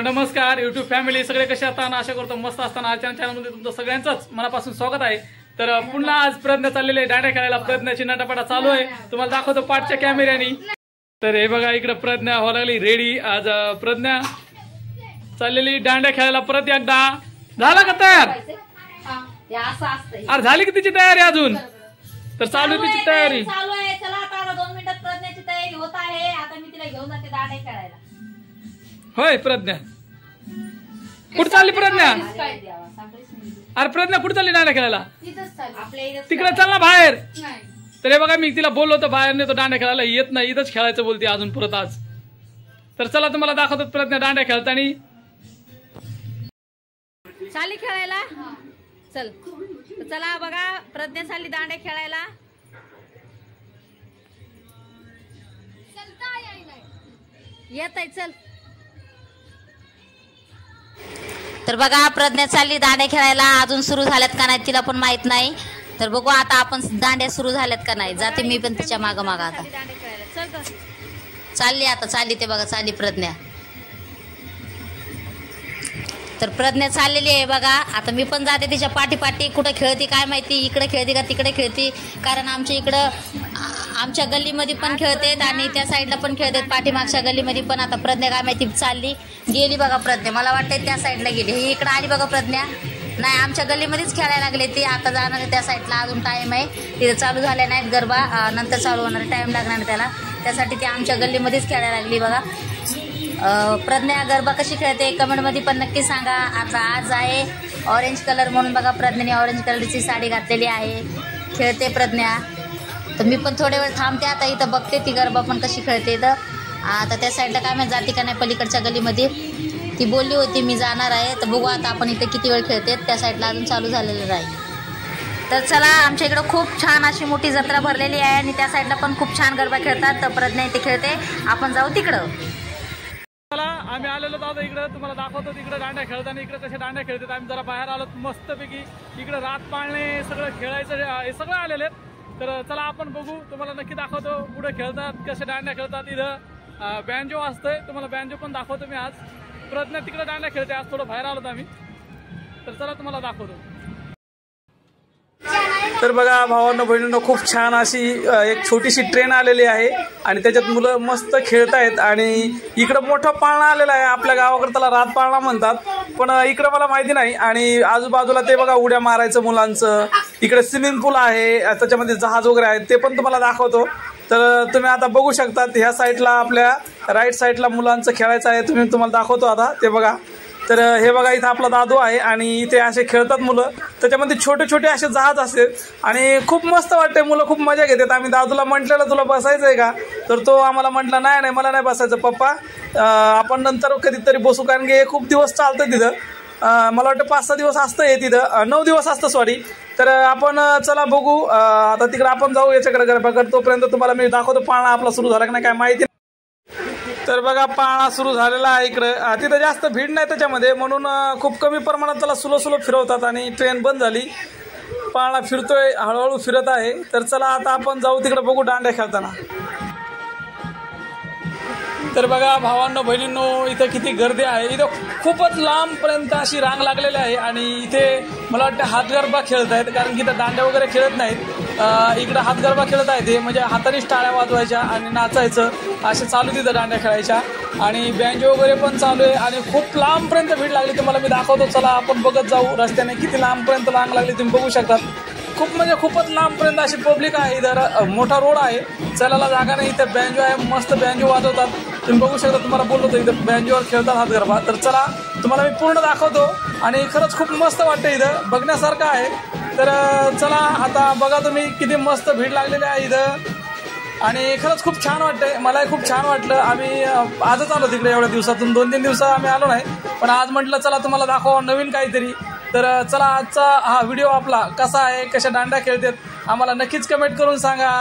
नमस्कार YouTube family, सगळे कसे असताना आशा करतो मस्त असताना. आजच्या चॅनलमध्ये तुमचं सगळ्यांचंच मनापासून स्वागत आहे. तर पुन्हा आज प्रयत्न चाललेले दांड्या खेळायला. प्रयत्नाची नटापटा चालू आहे, तुम्हाला दाखवतो पाठच्या कॅमेऱ्यानी. तर हे बघा इकडे प्रज्ञा व्हायला लागली रेडी. आज प्रज्ञा चाललेली दांड्या खेळायला. परत एकदा झाला का तयार? अरे झाली की तिची तयारी अजून? तर चालू तिची तयारी चालू आहे. चला आता 2 मिनिटात प्रज्ञाची तयारी होत आहे. आता मी तिला घेऊन जाते दांड्या खेळायला. होय प्रज्ञा, कुठे चालली प्रज्ञा? अरे प्रज्ञा कुठे चालली दांड्या खेळायला? तिकडे चाल ना बाहेर. तर हे बघा मी तिला बोललो होतो बाहेर नेतो दांड्या खेळायला, येत नाही, इथंच खेळायचं बोलते अजून परत आज. तर चला तुम्हाला दाखवतो प्रज्ञा दांड्या खेळताना. चालली खेळायला. चल चला बघा प्रज्ञा चालली दांड्या खेळायला. येत आहे चल. तर बघा प्रज्ञा चालली दांड्या खेळायला. अजून सुरू झाल्यात का नाही तिला पण माहित नाही. तर बघू आता आपण दांड्या सुरू झाल्यात का नाही. जाते मी पण तिच्या माग माग. आता चालली, आता चालली ते बघा चालली प्रज्ञा. तर प्रज्ञा चाललेली आहे बघा. आता मी पण जाते तिच्या पाठी पाठी. कुठं खेळती काय माहिती, इकडे खेळते का तिकडे खेळती. कारण आमच्या इकडं आमच्या गल्लीमध्ये पण खेळतेत आणि त्या साईडला पण खेळतात, पाठीमागच्या गल्लीमध्ये पण. आता प्रज्ञा काय माहिती चालली गेली बघा प्रज्ञा. मला वाटतं त्या साईडला गेली. ही इकडे आली बघा प्रज्ञा. नाही, आमच्या गल्लीमध्येच खेळायला लागले ती. आता जाणार आहे त्या साईडला. अजून टाईम आहे, तिथे चालू झाले नाहीत गरबा, नंतर चालू होणार, टाईम लागणार त्याला. त्यासाठी ती आमच्या गल्लीमध्येच खेळायला लागली बघा. प्रज्ञा गरबा कशी खेळते कमेंटमध्ये पण नक्की सांगा. आता आज आहे ऑरेंज कलर म्हणून बघा. प्रज्ञाने ऑरेंज कलरची साडी घातलेली आहे, खेळते प्रज्ञा. तर मी पण थोडे वेळ थांबते आता इथं, बघते ती गरबा पण कशी खेळते. तर आता त्या साईडला काय माहिती जाते का नाही, पलीकडच्या गलीमध्ये ती बोलली होती मी जाणार आहे. तर बघू आता आपण इथं किती वेळ खेळते. त्या साईडला अजून चालू झालेलं आहे. तर चला, आमच्या इकडं खूप छान अशी मोठी जत्रा भरलेली आहे आणि त्या साईडला पण खूप छान गरबा खेळतात. तर प्रज्ञा इथे खेळते, आपण जाऊ तिकडं. चला आम्ही आलेलो दादा इकडे, तुम्हाला दाखवतो तिकडे दांड्या खेळताना. इकडे कसे दांड्या खेळतात. आम्ही जरा बाहेर आलो मस्तपैकी. इकडे रात पाळणे सगळं खेळायचं हे सगळं आलेले आहेत. तर चला आपण बघू, तुम्हाला नक्की दाखवतो पुढे खेळतात कसे दांड्या खेळतात. इथं बँजो असतंय, तुम्हाला बँजो पण दाखवतो मी आज. प्रज्ञा तिकडे दांड्या खेळते, आज थोडं बाहेर आलो आम्ही. तर चला तुम्हाला दाखवतो. तर बघा भावांनो बहिणींनो, खूप छान अशी एक छोटीशी ट्रेन आलेली आहे आणि त्याच्यात मुलं मस्त खेळत आहेत. आणि इकडं मोठा पाळणा आलेला आहे. आपल्या गावाकडे त्याला रात पाळणा म्हणतात, पण इकडं मला माहिती नाही. आणि आजूबाजूला ते बघा उड्या मारायचं मुलांचं. इकडे स्विमिंग पूल आहे, त्याच्यामध्ये जहाज वगैरे आहेत, ते पण तुम्हाला दाखवतो. तर तुम्ही आता बघू शकता ह्या साईडला आपल्या राईट साईडला मुलांचं खेळायचं आहे. तुम्हाला दाखवतो आता ते बघा. तर हे बघा इथं आपला दादू आहे आणि इथे असे खेळतात मुलं. त्याच्यामध्ये छोटे छोटे असे जहाज असतात आणि खूप मस्त वाटते. मुलं खूप मजा घेतात. आम्ही दादूला म्हटलेलं तुला बसायचं आहे का, तर तो आम्हाला म्हटला नाही मला नाही बसायचं पप्पा, आपण नंतर कधीतरी बसू. कारण की हे खूप दिवस चालतं तिथं. मला वाटतं 5-6 दिवस असतं हे तिथं, 9 दिवस असतं सॉरी. तर आपण चला बघू आता तिकडे आपण जाऊ याच्याकडे गरबाकडे. तोपर्यंत तुम्हाला मी दाखवतो पाळणा आपला सुरू झाला की नाही काय माहिती. तर बघा पाळणा सुरू झालेला आहे इकडं. तिथं जास्त भीड नाही त्याच्यामध्ये, म्हणून खूप कमी प्रमाणात त्याला सुलो फिरवतात. आणि ट्रेन बंद झाली, पाळणा फिरतोय, हळूहळू फिरत आहे. तर चला आता आपण जाऊ तिकडे बघू दांड्या खेळताना. तर बघा भावांनो बहिणींनो, इथं किती गर्दी आहे. इथं खूपच लांबपर्यंत अशी रांग लागलेली आहे. आणि इथे मला वाटतं हातगरबा खेळत आहेत, कारण की इथं दांड्या वगैरे खेळत नाहीत. इकडं हातगरबा खेळत आहेत. हे म्हणजे हातानेच टाळ्या वाजवायच्या आणि नाचायचं असे चालू तिथं दांड्या खेळायच्या. आणि बँजो वगैरे पण चालू आहे. आणि खूप लांबपर्यंत भीड लागली. तुम्हाला मी दाखवतो, चला आपण बघत जाऊ रस्त्याने किती लांबपर्यंत रांग लागली तुम्ही बघू शकतात. खूप म्हणजे खूपच लांबपर्यंत अशी पब्लिक आहे. इथं मोठा रोड आहे, चलायला जागा नाही. इथं बँजो आहे, मस्त बँजो वाजवतात तुम्ही बघू शकता. तुम्हाला बोललो होतो इथं बँजोवर खेळतात हातगरबा. तर चला तुम्हाला मी पूर्ण दाखवतो. आणि खरंच खूप मस्त वाटतं, इथं बघण्यासारखं आहे. तर चला आता बघा तुम्ही किती मस्त भीड लागलेली आहे इथं. आणि खरंच खूप छान वाटतंय, मलाही खूप छान वाटलं. आम्ही आजच आलो तिकडे, एवढ्या दिवसातून 2-3 दिवस आम्ही आलो नाही, पण आज म्हटलं चला तुम्हाला दाखवा नवीन काहीतरी. तर चला आजचा हा व्हिडिओ आपला कसा आहे, कशा दांड्या खेळतात आम्हाला नक्कीच कमेंट करून सांगा.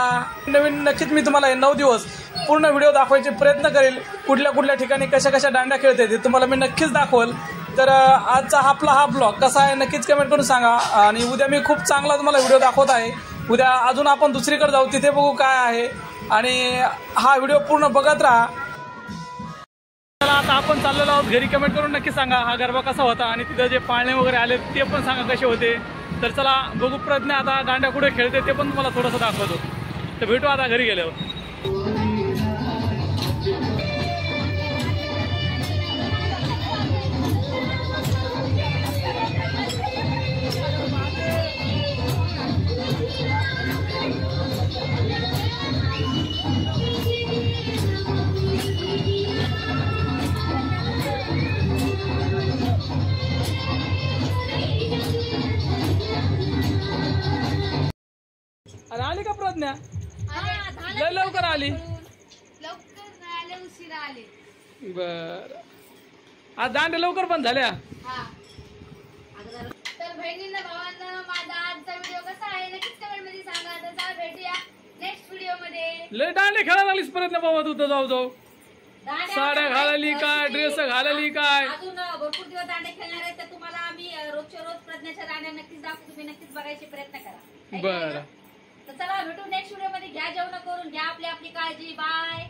नवीन नक्कीच मी तुम्हाला 9 दिवस पूर्ण व्हिडिओ दाखवायचे प्रयत्न करेल. कुठल्या ठिकाणी कशा दांड्या खेळतात ते तुम्हाला मी नक्कीच दाखवेल. तर आजचा आपला हा ब्लॉग कसा आहे नक्कीच कमेंट करून सांगा. आणि उद्या मी खूप चांगला तुम्हाला व्हिडिओ दाखवत आहे. उद्या अजून आपण दुसरीकडे जाऊ, तिथे बघू काय आहे. आणि हा व्हिडिओ पूर्ण बघत राहा. चला आता आपण चाललेलो आहोत घरी. कमेंट करून नक्की सांगा हा गरबा कसा होता आणि तिथं जे पाळणे वगैरे आले ते पण सांगा कसे होते. तर चला बघू प्रज्ञा आता दांड्या कुठे खेळते ते पण तुम्हाला थोडंसं दाखवतो. तर भेटू आता घरी गेल्यावर. अरे आली का प्रज्ञा? लय लवकर आली. उशिरा आले. बर आज दांडे लवकर पण झाल्या. तर बहिणींना भावांना माझा आजचा व्हिडिओ कसा आहे नक्कीच कमेंट मध्ये सांगा. तर चला भेटूया नेक्स्ट व्हिडिओ मध्ये. लय दांडे खेळायला लागलीस प्रज्ञा बाबा तू तर. जाऊ जाऊ साड्या घालाली काय ड्रेस घालाली काय. अजून भरपूर दिवस दांडे खेळणार आहेत. तर तुम्हाला आम्ही रोजच्या रोज प्रज्ञाच्या दांड्या नक्कीच दाखवू. तुम्ही नक्कीच बघायचे प्रयत्न करा. बर तर चला भेटू नेक्स्ट व्हिडिओ मध्ये. घ्या जेवण करून घ्या आपली काळजी. बाय.